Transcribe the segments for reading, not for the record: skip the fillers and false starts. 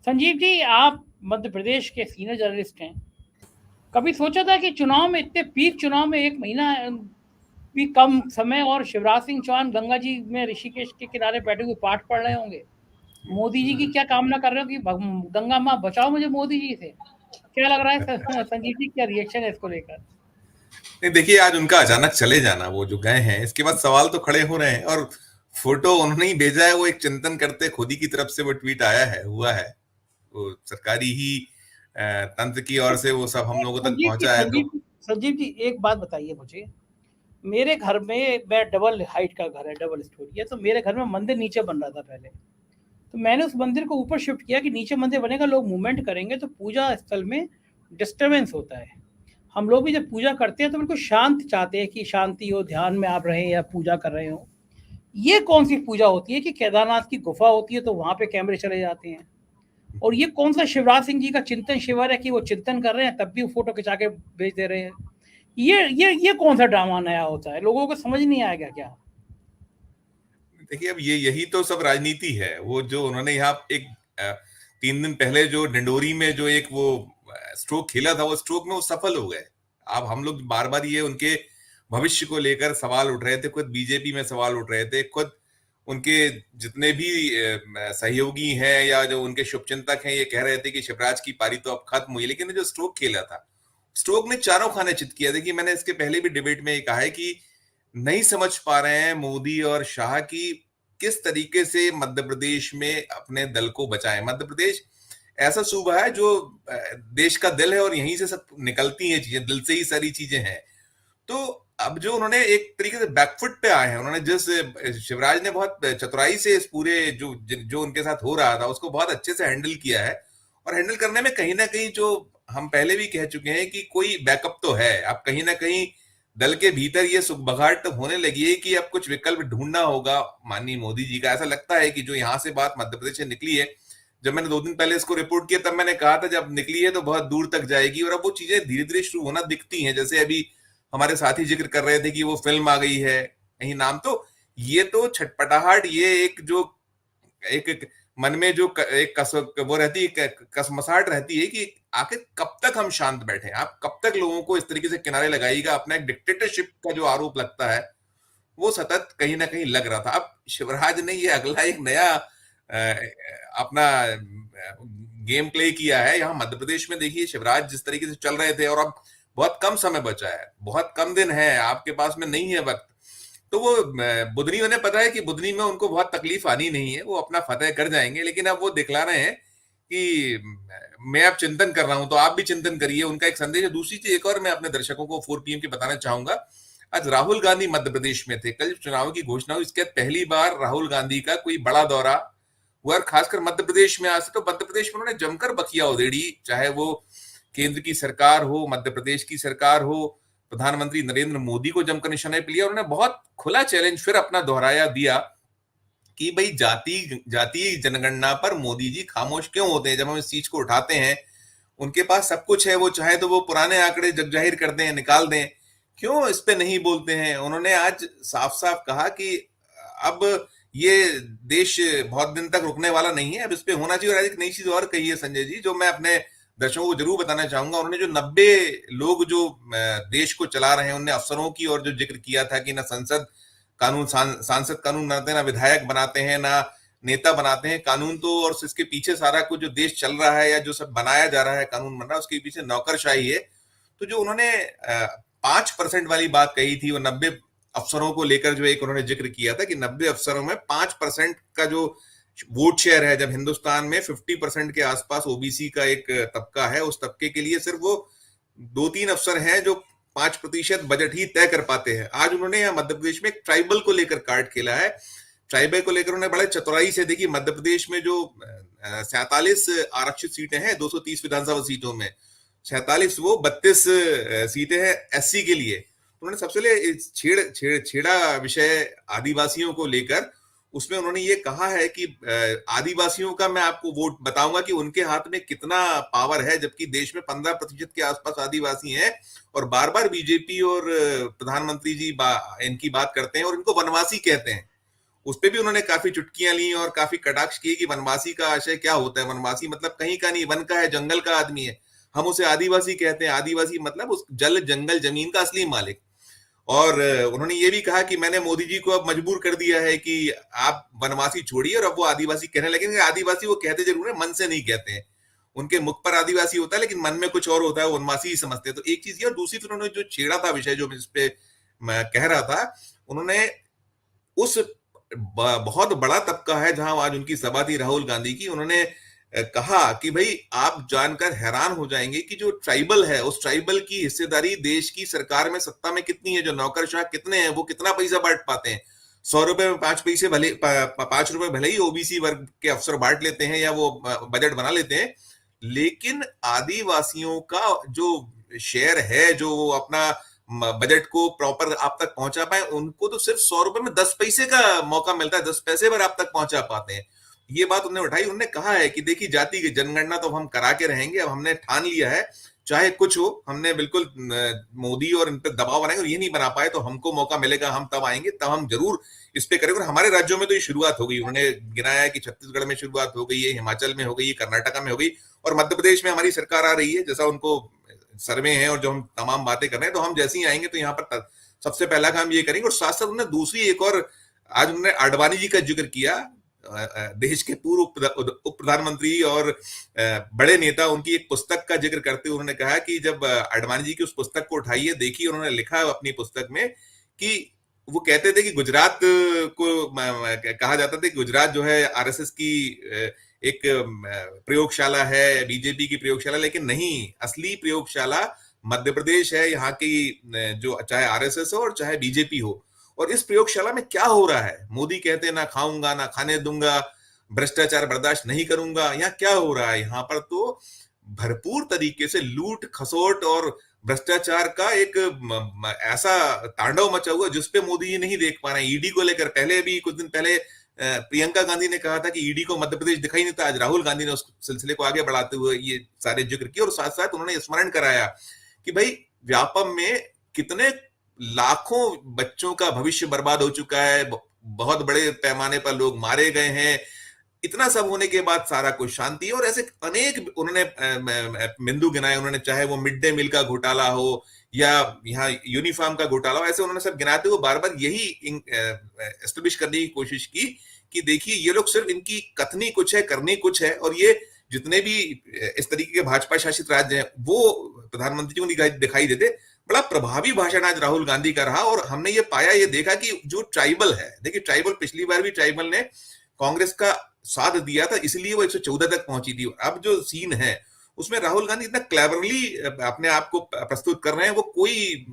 संजीव जी, आप मध्य प्रदेश के senior journalist हैं। कभी सोचा था कि चुनाव में, इतने पीक चुनाव में, 1 महीना भी कम समय, और शिवराज सिंह चौहान गंगा जी में ऋषिकेश के किनारे बैठे हुए पाठ पढ़ रहे होंगे। मोदी जी की क्या कामना कर रहे हो कि गंगा माँ बचाओ मुझे मोदी जी से। क्या लग रहा है संजीव जी, क्या रिएक्शन है इसको लेकर? नहीं, देखिए, आज उनका अचानक चले जाना, वो जो गए हैं, इसके बाद सवाल तो खड़े हो रहे हैं। और फोटो उन्होंने ही भेजा है, वो एक चिंतन करते खुद ही की तरफ से वो ट्वीट आया है, हुआ है। वो सरकारी ही तंत्र की ओर से वो सब हम लोगों तक संजीव जी, पहुंचा है, तो संजीव जी, एक बात बताइए मुझे। मेरे घर में, मैं डबल हाइट का घर है, डबल स्टोरी है, तो मेरे घर में मंदिर नीचे बन रहा था पहले। तो मैंने उस मंदिर को ऊपर शिफ्ट किया कि नीचे मंदिर बनेगा, लोग मूवमेंट करेंगे तो पूजा स्थल में डिस्टरबेंस होता है। हम लोग भी जब पूजा करते हैं तो बिल्कुल शांत चाहते हैं कि शांति हो, ध्यान में आप रहें या पूजा कर रहे हो। ये कौन सी पूजा होती है कि केदारनाथ की गुफा होती है तो वहां पे कैमरे चले जाते हैं? और ये कौन सा शिवराज सिंह जी का चिंतन शिविर है कि वो चिंतन कर रहे हैं तब भी फोटो खिंचा के भेज दे रहे हैं? ये कौन सा ड्रामा नया होता है? लोगों को समझ नहीं आएगा क्या? देखिए, अब ये यही तो सब राजनीति है। वो जो उन्होंने यहाँ एक 3 दिन पहले जो डिंडोरी में जो एक वो स्ट्रोक खेला था, वो स्ट्रोक में वो सफल हो गए। अब हम लोग बार बार ये उनके भविष्य को लेकर सवाल उठ रहे थे, खुद बीजेपी में सवाल उठ रहे थे, खुद उनके जितने भी सहयोगी हैं या जो उनके शुभचिंतक हैं, ये कह रहे थे कि शिवराज की पारी तो अब खत्म हुई। लेकिन जो स्ट्रोक खेला था, स्ट्रोक ने चारों खाने चित किया। देखिए, मैंने इसके पहले भी डिबेट में ये कहा है कि नहीं समझ पा रहे हैं मोदी और शाह की किस तरीके से मध्य प्रदेश में अपने दल को बचाएं। मध्य प्रदेश ऐसा सूबा है जो देश का दिल है, और यहीं से सब निकलती हैं चीजें, दिल से ही सारी चीजें हैं। तो अब जो उन्होंने एक तरीके से बैकफुट पे आए हैं, उन्होंने जिस शिवराज ने बहुत चतुराई से इस पूरे जो जो उनके साथ हो रहा था उसको बहुत अच्छे से हैंडल किया है। और हैंडल करने में कहीं ना कहीं, जो हम पहले भी कह चुके हैं, कि कोई बैकअप तो है। अब कहीं ना कहीं दल के भीतर ये सुखबघाट होने लगी है कि अब कुछ विकल्प ढूंढना होगा माननीय मोदी जी का। ऐसा लगता है कि जो यहाँ से बात मध्य प्रदेश से निकली है, जब मैंने 2 दिन पहले इसको रिपोर्ट किया तब मैंने कहा था जब निकली है तो बहुत दूर तक जाएगी। और अब वो चीजें धीरे धीरे शुरू होना दिखती हैं। जैसे अभी हमारे साथी जिक्र कर रहे थे कि वो फिल्म आ गई है कहीं नाम, तो ये तो छटपटाहट, ये एक जो एक मन में जो एक वो रहती है, कसमसाहट रहती है कि आखिर कब तक हम शांत बैठे, आप कब तक लोगों को इस तरीके से किनारे लगाइएगा। अपना एक डिक्टेटरशिप का जो आरोप लगता है वो सतत कहीं ना कहीं लग रहा था। अब शिवराज ने ये अगला एक नया अपना गेम प्ले किया है यहाँ मध्य प्रदेश में। देखिए, शिवराज जिस तरीके से चल रहे थे, और अब बहुत कम समय बचा है, बहुत कम दिन है आपके पास में, नहीं है वक्त। तो वो बुधनी, उन्हें पता है कि बुधनी में उनको बहुत तकलीफ आनी नहीं है, वो अपना फतेह कर जाएंगे। लेकिन अब वो दिखला रहे हैं कि मैं अब चिंतन कर रहा हूं, तो आप भी चिंतन करिए, उनका एक संदेश है। दूसरी चीज एक और मैं अपने दर्शकों को 4 PM की बताना चाहूंगा। आज राहुल गांधी मध्य प्रदेश में थे, कल चुनाव की घोषणा हुई, इसके बाद पहली बार राहुल गांधी का कोई बड़ा दौरा हुआ, और खासकर मध्य प्रदेश में। आज से तो मध्य प्रदेश में उन्होंने जमकर बखिया उधेड़ी, चाहे वो केंद्र की सरकार हो, मध्य प्रदेश की सरकार हो, प्रधानमंत्री नरेंद्र मोदी को जमकर निशाने पे लिया। उन्होंने बहुत खुला चैलेंज फिर अपना दोहराया दिया कि भाई, जाति जाति जनगणना पर मोदी जी खामोश क्यों होते हैं जब हम इस चीज को उठाते हैं। उनके पास सब कुछ है, वो चाहे तो वो पुराने आंकड़े जग जाहिर कर दें, निकाल दें, क्यों इस पे नहीं बोलते हैं। उन्होंने आज साफ साफ कहा कि अब ये देश बहुत दिन तक रुकने वाला नहीं है, अब इस पे होना चाहिए। और एक नई चीज और कही है संजय जी, जो मैं अपने दर्शकों को जरूर बताना चाहूंगा। उन्होंने जो 90 लोग जो देश को चला रहे हैं, उनने अफसरों की और जो जिक्र किया था कि ना संसद कानून, सांसद कानून बनाते हैं, ना विधायक बनाते हैं, ना नेता बनाते हैं कानून, तो और इसके पीछे सारा कुछ जो देश चल रहा है या जो सब बनाया जा रहा है, कानून बन रहा है, उसके पीछे नौकरशाही है। तो जो उन्होंने 5% वाली बात कही थी, वो 90 अफसरों को लेकर जो एक उन्होंने जिक्र किया था कि 90 अफसरों में 5% का जो वोट शेयर है, जब हिंदुस्तान में 50% के आसपास ओबीसी का एक तबका है, उस तबके के लिए सिर्फ वो 2-3 अफसर हैं जो 5% बजट ही तय कर पाते हैं। आज उन्होंने यहाँ मध्य प्रदेश में एक ट्राइबल को लेकर कार्ड खेला है। ट्राइबल को लेकर उन्होंने बड़े चतुराई से, देखिए मध्य प्रदेश में जो 47 आरक्षित सीटें हैं 230 विधानसभा सीटों में, 47 वो 32 सीटें हैं एससी के लिए। उन्होंने सबसे पहले छेड़ा विषय आदिवासियों को लेकर। उसमें उन्होंने ये कहा है कि आदिवासियों का मैं आपको वोट बताऊंगा कि उनके हाथ में कितना पावर है, जबकि देश में 15% के आसपास आदिवासी हैं। और बार बार बीजेपी और प्रधानमंत्री जी इनकी बात करते हैं और इनको वनवासी कहते हैं। उस पे भी उन्होंने काफी चुटकियां ली और काफी कटाक्ष किए कि वनवासी का आशय क्या होता है। वनवासी मतलब कहीं का नहीं, वन का है, जंगल का आदमी है। हम उसे आदिवासी कहते हैं। आदिवासी मतलब उस जल जंगल जमीन का असली मालिक। और उन्होंने ये भी कहा कि मैंने मोदी जी को अब मजबूर कर दिया है कि आप वनवासी छोड़िए, और अब वो आदिवासी कहने लगेंगे। आदिवासी वो कहते जरूर है, मन से नहीं कहते हैं। उनके मुख पर आदिवासी होता है लेकिन मन में कुछ और होता है, वो वनवासी ही समझते हैं। तो एक चीज ये, और दूसरी फिर उन्होंने जो छेड़ा था विषय, जो इस पे मैं कह रहा था, उन्होंने उस बहुत बड़ा तबका है जहां आज उनकी सभा थी राहुल गांधी की, उन्होंने कहा कि भाई आप जानकर हैरान हो जाएंगे कि जो ट्राइबल है, उस ट्राइबल की हिस्सेदारी देश की सरकार में, सत्ता में कितनी है, जो नौकरशाह कितने हैं, वो कितना पैसा बांट पाते हैं। 100 रुपए में 5 पैसे भले, 5 रुपए भले ही ओबीसी वर्ग के अफसर बांट लेते हैं या वो बजट बना लेते हैं, लेकिन आदिवासियों का जो शेयर है, जो वो अपना बजट को प्रॉपर आप तक पहुंचा पाए, उनको तो सिर्फ 100 रुपए में 10 पैसे का मौका मिलता है, 10 पैसे पर आप तक पहुंचा पाते हैं। ये बात उन्होंने उठाई। उन्होंने कहा है कि देखिए, जाति की जनगणना तो हम करा के रहेंगे, अब हमने ठान लिया है, चाहे कुछ हो, हमने बिल्कुल मोदी और इन पर दबाव बनाएंगे, और ये नहीं बना पाए तो हमको मौका मिलेगा, हम तब आएंगे, तब हम जरूर इस पे करेंगे। और हमारे राज्यों में तो ये शुरुआत हो गई। उन्होंने गिनाया कि छत्तीसगढ़ में शुरुआत हो गई है, हिमाचल में हो गई है, कर्नाटका में हो गई, और मध्य प्रदेश में हमारी सरकार आ रही है, जैसा उनको सर्वे है और जो हम तमाम बातें कर रहे हैं। तो हम जैसे ही आएंगे तो यहाँ पर सबसे पहला काम ये करेंगे। और साथ साथ उन्होंने दूसरी एक और, आज उन्होंने आडवाणी जी का जिक्र किया, देश के पूर्व उप प्रधानमंत्री और बड़े नेता, उनकी एक पुस्तक का जिक्र करते हुए उन्होंने कहा कि जब आडवाणी जी की उस पुस्तक को उठाइए, देखिए, उन्होंने लिखा अपनी पुस्तक में कि वो कहते थे कि गुजरात को कहा जाता था कि गुजरात जो है आरएसएस की एक प्रयोगशाला है, बीजेपी की प्रयोगशाला, लेकिन नहीं, असली प्रयोगशाला मध्य प्रदेश है। यहाँ की जो, चाहे आरएसएस हो और चाहे बीजेपी हो। और इस प्रयोगशाला में क्या हो रहा है, मोदी कहते हैं ना खाऊंगा ना खाने दूंगा, भ्रष्टाचार बर्दाश्त नहीं करूंगा, यहाँ क्या हो रहा है? यहाँ पर तो भरपूर तरीके से लूट खसोट और भ्रष्टाचार का एक ऐसा तांडव मचा हुआ जिसपे मोदी जी नहीं देख पा रहे हैं। ईडी को लेकर पहले भी कुछ दिन पहले प्रियंका गांधी ने कहा था कि ईडी को मध्य प्रदेश दिखाई नहीं था। आज राहुल गांधी ने उस सिलसिले को आगे बढ़ाते हुए ये सारे जिक्र किए, और साथ साथ उन्होंने स्मरण कराया कि भाई व्यापम में कितने लाखों बच्चों का भविष्य बर्बाद हो चुका है, बहुत बड़े पैमाने पर लोग मारे गए हैं। इतना सब होने के बाद सारा कुछ शांति है। और ऐसे अनेक उन्होंने बिंदु गिनाए, उन्होंने चाहे वो मिड डे मील का घोटाला हो या यहाँ यूनिफॉर्म का घोटाला हो, ऐसे उन्होंने सब गिनाते हुए बार बार यही एस्टेब्लिश करने की कोशिश की कि देखिए, ये लोग सिर्फ, इनकी कथनी कुछ है, करनी कुछ है। और ये जितने भी इस तरीके के भाजपा शासित राज्य हैं, वो प्रधानमंत्री को दिखाई देते। बड़ा प्रभावी भाषण आज राहुल गांधी का रहा। और हमने ये पाया, ये देखा कि जो ट्राइबल है, देखिए ट्राइबल, पिछली बार भी ट्राइबल ने कांग्रेस का साथ दिया था, इसलिए वो 114 तक पहुंची थी। अब जो सीन है उसमें राहुल गांधी इतना क्लेवरली अपने आप को प्रस्तुत कर रहे हैं, वो कोई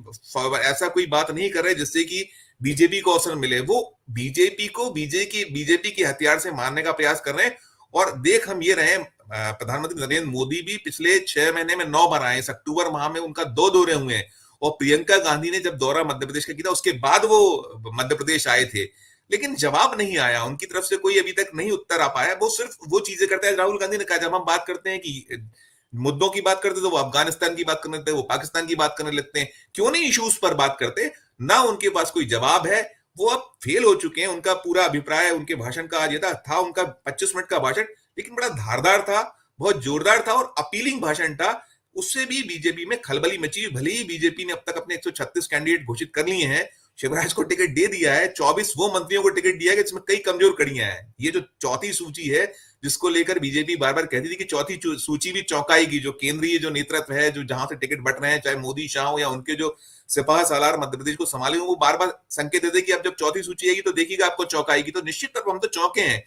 ऐसा कोई बात नहीं कर रहे जिससे कि बीजेपी को अवसर मिले। वो बीजेपी को बीजेपी के हथियार से मारने का प्रयास कर रहे हैं। और देख हम ये रहे, प्रधानमंत्री नरेंद्र मोदी भी पिछले 6 महीने में 9 बार आए। इस अक्टूबर माह में उनका 2 दौरे हुए हैं। और प्रियंका गांधी ने जब दौरा मध्य प्रदेश का किया, उसके बाद वो मध्य प्रदेश आए थे, लेकिन जवाब नहीं आया उनकी तरफ से, कोई अभी तक नहीं उत्तर आ पाया। वो सिर्फ वो चीजें करते हैं। राहुल गांधी ने कहा, जब हम बात करते हैं कि मुद्दों की बात करते तो वो अफगानिस्तान की बात करने लगते हैं, वो पाकिस्तान की बात करने लगते हैं, क्यों नहीं इश्यूज पर बात करते? ना उनके पास कोई जवाब है। वो अब फेल हो चुके हैं। उनका पूरा अभिप्राय उनके भाषण का आज ये था उनका 25 मिनट का भाषण, लेकिन बड़ा धारदार था, बहुत जोरदार था और अपीलिंग भाषण था। उससे भी बीजेपी में खलबली मची। भले ही बीजेपी ने अब तक अपने 136 कैंडिडेट घोषित कर लिए हैं, शिवराज को टिकट दे दिया है, 24 वो मंत्रियों को टिकट दिया है, जिसमें कई कमजोर कड़ियां हैं। ये जो चौथी सूची है, जिसको लेकर बीजेपी बार बार कहती थी कि चौथी सूची भी चौंकाएगी, जो केंद्रीय जो नेतृत्व है, जो जहां से टिकट बट रहे हैं, चाहे मोदी शाह हो या उनके जो सिपाह सालार मध्य प्रदेश को संभाले, वो बार बार संकेत देते कि अब जब चौथी सूची आएगी तो देखिएगा आपको चौंकाएगी। तो निश्चित तौर पर हम तो चौंके हैं।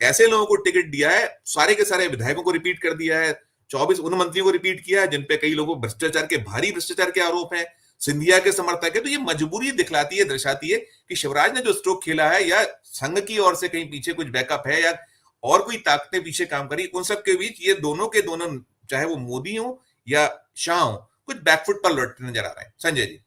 ऐसे लोगों को टिकट दिया है, सारे के सारे विधायकों को रिपीट कर दिया है, 24 उन मंत्रियों को रिपीट किया है जिनपे कई लोगों भारी भ्रष्टाचार के आरोप हैं, सिंधिया के समर्थक है। तो ये मजबूरी दिखलाती है, दर्शाती है कि शिवराज ने जो स्ट्रोक खेला है, या संघ की ओर से कहीं पीछे कुछ बैकअप है, या और कोई ताकतें पीछे काम करी, उन सब के बीच ये दोनों के दोनों, चाहे वो मोदी हो या शाह हो, कुछ बैकफुट पर लौटते नजर आ रहे हैं। संजय जी।